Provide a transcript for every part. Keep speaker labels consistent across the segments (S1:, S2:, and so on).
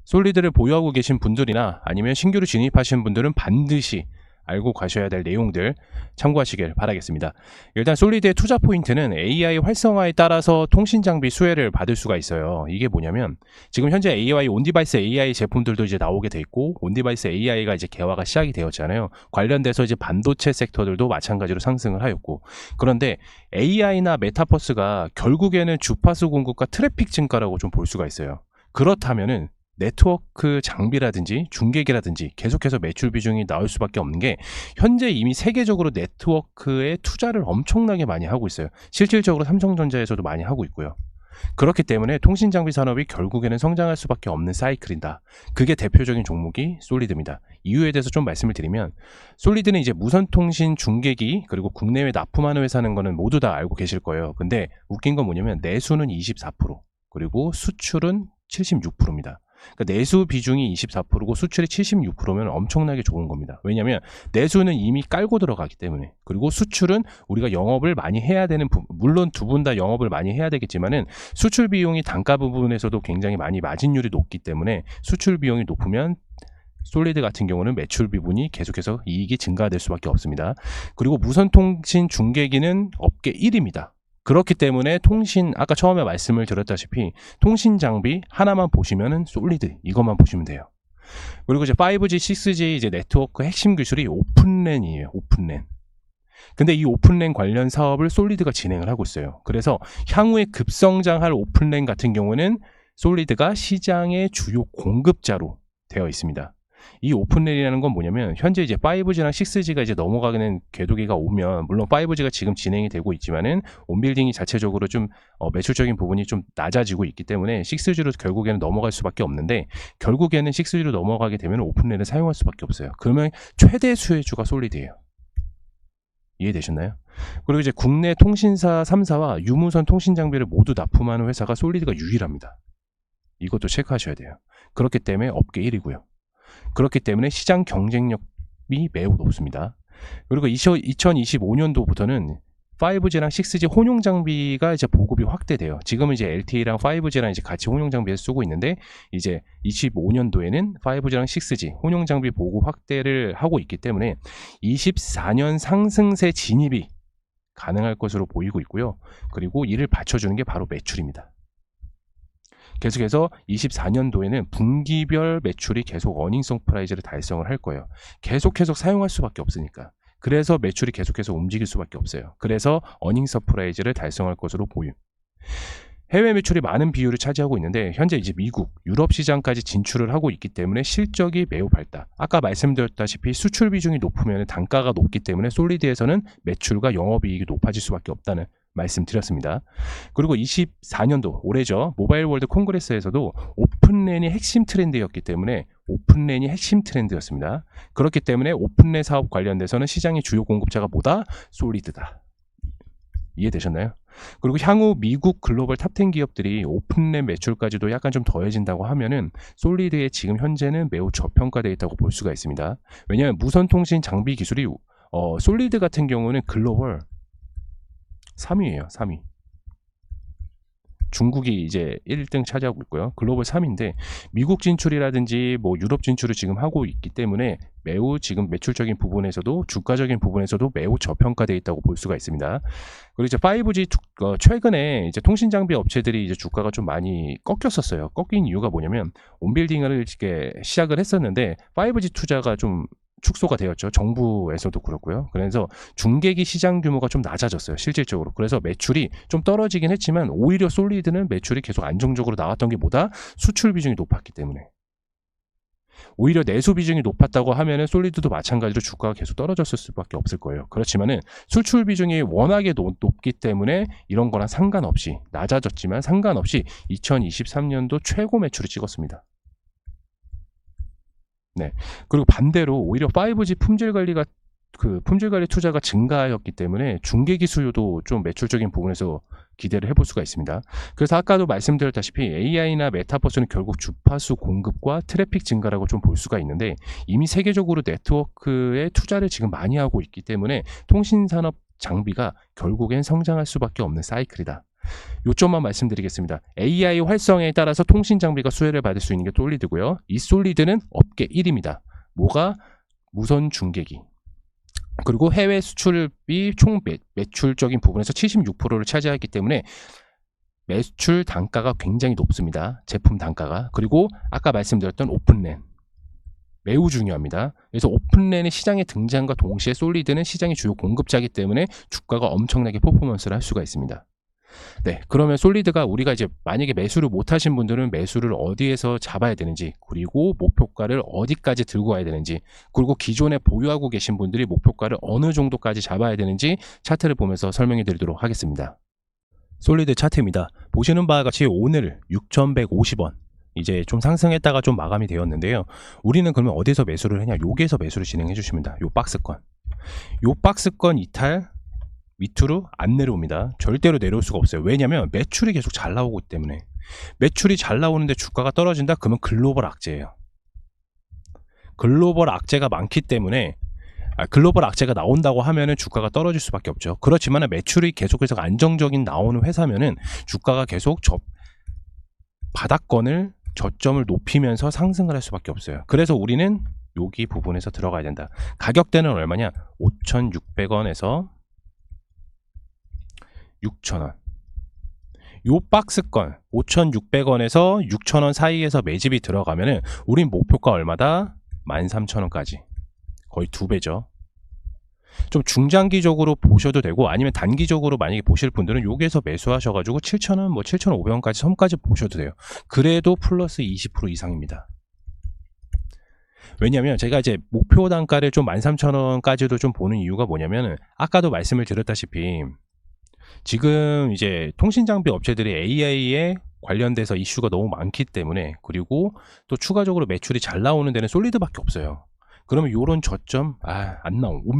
S1: 솔리드를 보유하고 계신 분들이나 아니면 신규로 진입하신 분들은 반드시 알고 가셔야 될 내용들 참고하시길 바라겠습니다. 일단 솔리드의 투자 포인트는 AI 활성화에 따라서 통신 장비 수혜를 받을 수가 있어요. 이게 뭐냐면 지금 현재 AI 온디바이스 AI 제품들도 이제 나오게 돼 있고 온디바이스 AI가 이제 개화가 시작이 되었잖아요. 관련돼서 이제 반도체 섹터들도 마찬가지로 상승을 하였고, 그런데 AI나 메타버스가 결국에는 주파수 공급과 트래픽 증가라고 좀 볼 수가 있어요. 그렇다면은 네트워크 장비라든지 중계기라든지 계속해서 매출 비중이 나올 수밖에 없는 게, 현재 이미 세계적으로 네트워크에 투자를 엄청나게 많이 하고 있어요. 실질적으로 삼성전자에서도 많이 하고 있고요. 그렇기 때문에 통신 장비 산업이 결국에는 성장할 수밖에 없는 사이클이다. 그게 대표적인 종목이 솔리드입니다. 이유에 대해서 좀 말씀을 드리면, 솔리드는 이제 무선 통신 중계기 그리고 국내외 납품하는 회사는 거는 모두 다 알고 계실 거예요. 근데 웃긴 건 뭐냐면 내수는 24% 그리고 수출은 76%입니다. 그러니까 내수 비중이 24%고 수출이 76%면 엄청나게 좋은 겁니다. 왜냐하면 내수는 이미 깔고 들어가기 때문에, 그리고 수출은 우리가 영업을 많이 해야 되는 물론 두 분 다 영업을 많이 해야 되겠지만은 수출 비용이 단가 부분에서도 굉장히 많이 마진율이 높기 때문에 수출 비용이 높으면 솔리드 같은 경우는 매출 부분이 계속해서 이익이 증가될 수밖에 없습니다. 그리고 무선 통신 중계기는 업계 1위입니다. 그렇기 때문에 통신, 아까 처음에 말씀을 드렸다시피 통신 장비 하나만 보시면은 솔리드 이것만 보시면 돼요. 그리고 이제 5G, 6G 이제 네트워크 핵심 기술이 오픈랜이에요. 오픈랜. 근데 이 오픈랜 관련 사업을 솔리드가 진행을 하고 있어요. 그래서 향후에 급성장할 오픈랜 같은 경우는 솔리드가 시장의 주요 공급자로 되어 있습니다. 이 오픈랜이라는 건 뭐냐면, 현재 이제 5G랑 6G가 이제 넘어가는 궤도기가 오면, 물론 5G가 지금 진행이 되고 있지만은 온빌딩이 자체적으로 좀 매출적인 부분이 좀 낮아지고 있기 때문에 6G로 결국에는 넘어갈 수밖에 없는데, 결국에는 6G로 넘어가게 되면 오픈랜을 사용할 수밖에 없어요. 그러면 최대 수혜주가 솔리드예요. 이해되셨나요? 그리고 이제 국내 통신사 3사와 유무선 통신 장비를 모두 납품하는 회사가 솔리드가 유일합니다. 이것도 체크하셔야 돼요. 그렇기 때문에 업계 1위고요. 그렇기 때문에 시장 경쟁력이 매우 높습니다. 그리고 2025년도부터는 5G랑 6G 혼용 장비가 이제 보급이 확대돼요. 지금은 이제 LTE랑 5G랑 이제 같이 혼용 장비를 쓰고 있는데, 이제 25년도에는 5G랑 6G 혼용 장비 보급 확대를 하고 있기 때문에 24년 상승세 진입이 가능할 것으로 보이고 있고요. 그리고 이를 받쳐주는 게 바로 매출입니다. 계속해서 24년도에는 분기별 매출이 계속 어닝 서프라이즈를 달성을 할 거예요. 계속해서 사용할 수밖에 없으니까. 그래서 매출이 계속해서 움직일 수밖에 없어요. 그래서 어닝 서프라이즈를 달성할 것으로 보임. 해외 매출이 많은 비율을 차지하고 있는데, 현재 이제 미국, 유럽 시장까지 진출을 하고 있기 때문에 실적이 매우 밝다. 아까 말씀드렸다시피 수출 비중이 높으면 단가가 높기 때문에 솔리드에서는 매출과 영업이익이 높아질 수밖에 없다는 말씀드렸습니다. 그리고 24년도 올해죠. 모바일 월드 콩그레스에서도 오픈랜이 핵심 트렌드였기 때문에 오픈랜이 핵심 트렌드였습니다. 그렇기 때문에 오픈랜 사업 관련돼서는 시장의 주요 공급자가 뭐다? 솔리드다. 이해되셨나요? 그리고 향후 미국 글로벌 탑10 기업들이 오픈랜 매출까지도 약간 좀 더해진다고 하면은 솔리드의 지금 현재는 매우 저평가되어 있다고 볼 수가 있습니다. 왜냐하면 무선 통신 장비 기술이 솔리드 같은 경우는 글로벌 3위예요. 3위. 중국이 이제 1등 차지하고 있고요. 글로벌 3위인데 미국 진출이라든지 뭐 유럽 진출을 지금 하고 있기 때문에 매우 지금 매출적인 부분에서도 주가적인 부분에서도 매우 저평가되어 있다고 볼 수가 있습니다. 그리고 이제 5G 최근에 이제 통신 장비 업체들이 이제 주가가 좀 많이 꺾였었어요. 꺾인 이유가 뭐냐면 온빌딩을 이렇게 시작을 했었는데 5G 투자가 좀 축소가 되었죠. 정부에서도 그렇고요. 그래서 중계기 시장 규모가 좀 낮아졌어요. 실질적으로. 그래서 매출이 좀 떨어지긴 했지만 오히려 솔리드는 매출이 계속 안정적으로 나왔던 게 뭐다? 수출 비중이 높았기 때문에. 오히려 내수 비중이 높았다고 하면은 솔리드도 마찬가지로 주가가 계속 떨어졌을 수밖에 없을 거예요. 그렇지만은 수출 비중이 워낙에 높기 때문에 이런 거랑 상관없이 낮아졌지만 상관없이 2023년도 최고 매출을 찍었습니다. 네. 그리고 반대로 오히려 5G 품질 관리 투자가 증가하였기 때문에 중계기 수요도 좀 매출적인 부분에서 기대를 해볼 수가 있습니다. 그래서 아까도 말씀드렸다시피 AI나 메타버스는 결국 주파수 공급과 트래픽 증가라고 좀 볼 수가 있는데, 이미 세계적으로 네트워크에 투자를 지금 많이 하고 있기 때문에 통신산업 장비가 결국엔 성장할 수밖에 없는 사이클이다. 요점만 말씀드리겠습니다. AI 활성화에 따라서 통신 장비가 수혜를 받을 수 있는 게 솔리드고요. 이 솔리드는 업계 1위입니다. 뭐가? 무선 중계기. 그리고 해외 수출비 총 매출적인 부분에서 76%를 차지하기 때문에 매출 단가가 굉장히 높습니다. 제품 단가가. 그리고 아까 말씀드렸던 오픈랜. 매우 중요합니다. 그래서 오픈랜의 시장에 등장과 동시에 솔리드는 시장의 주요 공급자이기 때문에 주가가 엄청나게 퍼포먼스를 할 수가 있습니다. 네, 그러면 솔리드가 우리가 이제 만약에 매수를 못 하신 분들은 매수를 어디에서 잡아야 되는지, 그리고 목표가를 어디까지 들고 와야 되는지, 그리고 기존에 보유하고 계신 분들이 목표가를 어느 정도까지 잡아야 되는지 차트를 보면서 설명해 드리도록 하겠습니다. 솔리드 차트입니다. 보시는 바와 같이 오늘 6,150원 이제 좀 상승했다가 좀 마감이 되었는데요. 우리는 그러면 어디서 매수를 했냐? 여기에서 매수를 진행해 주십니다. 요 박스권. 요 박스권 이탈 밑으로 안 내려옵니다. 절대로 내려올 수가 없어요. 왜냐면 매출이 계속 잘 나오기 때문에. 매출이 잘 나오는데 주가가 떨어진다? 그러면 글로벌 악재예요. 글로벌 악재가 많기 때문에 글로벌 악재가 나온다고 하면은 주가가 떨어질 수밖에 없죠. 그렇지만 매출이 계속해서 안정적인 나오는 회사면은 주가가 계속 바닥권을 저점을 높이면서 상승을 할 수밖에 없어요. 그래서 우리는 여기 부분에서 들어가야 된다. 가격대는 얼마냐? 5,600원에서 6,000원. 요 박스권 5,600원에서 6,000원 사이에서 매집이 들어가면은 우린 목표가 얼마다? 13,000원까지. 거의 2배죠. 좀 중장기적으로 보셔도 되고, 아니면 단기적으로 만약에 보실 분들은 여기에서 매수하셔가지고 7,000원, 뭐 7,500원까지 선까지 보셔도 돼요. 그래도 플러스 20% 이상입니다. 왜냐면 제가 이제 목표 단가를 좀 13,000원까지도 좀 보는 이유가 뭐냐면, 아까도 말씀을 드렸다시피 지금 이제 통신장비 업체들이 AI에 관련돼서 이슈가 너무 많기 때문에, 그리고 또 추가적으로 매출이 잘 나오는 데는 솔리드밖에 없어요. 그러면 요런 저점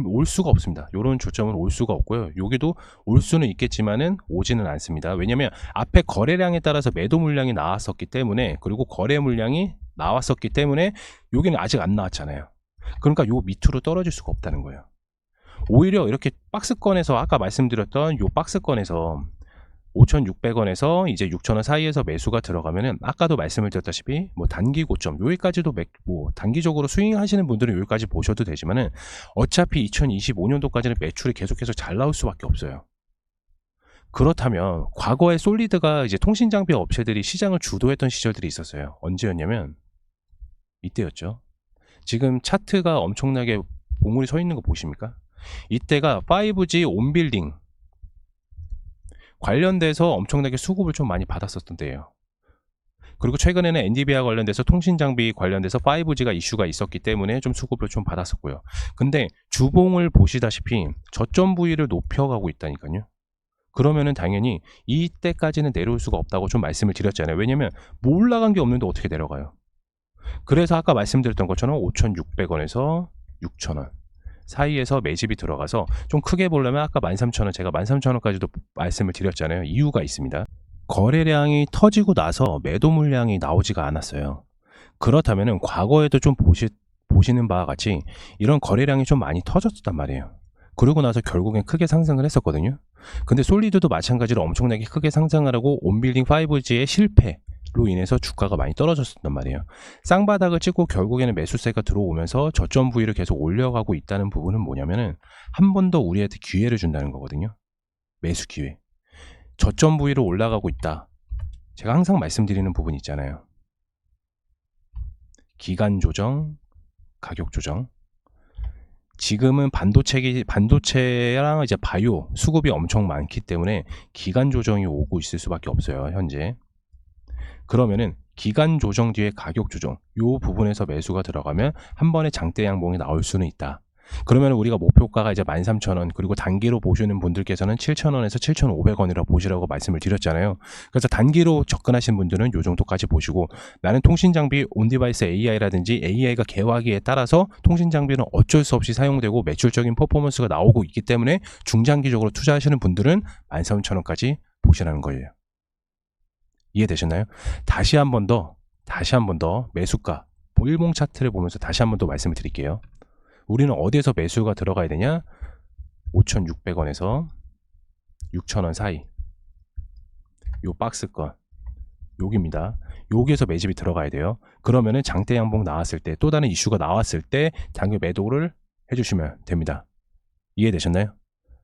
S1: 올 수가 없습니다. 요런 저점은 올 수가 없고요. 여기도 올 수는 있겠지만은 오지는 않습니다. 왜냐면 앞에 거래량에 따라서 매도 물량이 나왔었기 때문에, 그리고 거래 물량이 나왔었기 때문에 여기는 아직 안 나왔잖아요. 그러니까 요 밑으로 떨어질 수가 없다는 거예요. 오히려 이렇게 박스권에서 아까 말씀드렸던 요 박스권에서 5,600원에서 이제 6,000원 사이에서 매수가 들어가면은, 아까도 말씀을 드렸다시피 뭐 단기 고점 여기까지도 단기적으로 스윙 하시는 분들은 여기까지 보셔도 되지만은, 어차피 2025년도까지는 매출이 계속해서 잘 나올 수밖에 없어요. 그렇다면 과거에 솔리드가 이제 통신장비 업체들이 시장을 주도했던 시절들이 있었어요. 언제였냐면 이때였죠. 지금 차트가 엄청나게 봉우리 서 있는 거 보십니까? 이때가 5G 온빌딩 관련돼서 엄청나게 수급을 좀 많이 받았었던 때예요. 그리고 최근에는 엔비디아 관련돼서 통신장비 관련돼서 5G가 이슈가 있었기 때문에 좀 수급을 좀 받았었고요. 근데 주봉을 보시다시피 저점 부위를 높여가고 있다니까요. 그러면은 당연히 이때까지는 내려올 수가 없다고 좀 말씀을 드렸잖아요. 왜냐면 뭐 올라간 게 없는데 어떻게 내려가요? 그래서 아까 말씀드렸던 것처럼 5,600원에서 6,000원 사이에서 매집이 들어가서 좀 크게 보려면 아까 13,000원, 제가 13,000원까지도 말씀을 드렸잖아요. 이유가 있습니다. 거래량이 터지고 나서 매도 물량이 나오지가 않았어요. 그렇다면은 과거에도 좀 보시는 바와 같이 이런 거래량이 좀 많이 터졌단 말이에요. 그러고 나서 결국엔 크게 상승을 했었거든요. 근데 솔리드도 마찬가지로 엄청나게 크게 상승을 하고 온빌딩 5G의 실패로 인해서 주가가 많이 떨어졌단 말이에요. 쌍바닥을 찍고 결국에는 매수세가 들어오면서 저점 부위를 계속 올려가고 있다는 부분은 뭐냐면은, 한 번 더 우리한테 기회를 준다는 거거든요. 매수 기회. 저점 부위로 올라가고 있다. 제가 항상 말씀드리는 부분 있잖아요. 기간 조정, 가격 조정. 지금은 반도체랑 이제 바이오 수급이 엄청 많기 때문에 기간 조정이 오고 있을 수밖에 없어요, 현재. 그러면은 기간 조정 뒤에 가격 조정, 요 부분에서 매수가 들어가면 한 번에 장대 양봉이 나올 수는 있다. 그러면 우리가 목표가가 이제 13,000원, 그리고 단기로 보시는 분들께서는 7,000원에서 7,500원이라고 보시라고 말씀을 드렸잖아요. 그래서 단기로 접근하신 분들은 요 정도까지 보시고, 나는 통신장비 온디바이스 AI라든지 AI가 개화기에 따라서 통신장비는 어쩔 수 없이 사용되고 매출적인 퍼포먼스가 나오고 있기 때문에 중장기적으로 투자하시는 분들은 13,000원까지 보시라는 거예요. 이해되셨나요? 다시 한 번 더 매수가 일봉 차트를 보면서 다시 한 번 더 말씀을 드릴게요. 우리는 어디에서 매수가 들어가야 되냐? 5,600원에서 6,000원 사이. 요 박스권 여기입니다. 여기에서 매집이 들어가야 돼요. 그러면은 장대 양봉 나왔을 때 또 다른 이슈가 나왔을 때 장기 매도를 해주시면 됩니다. 이해되셨나요?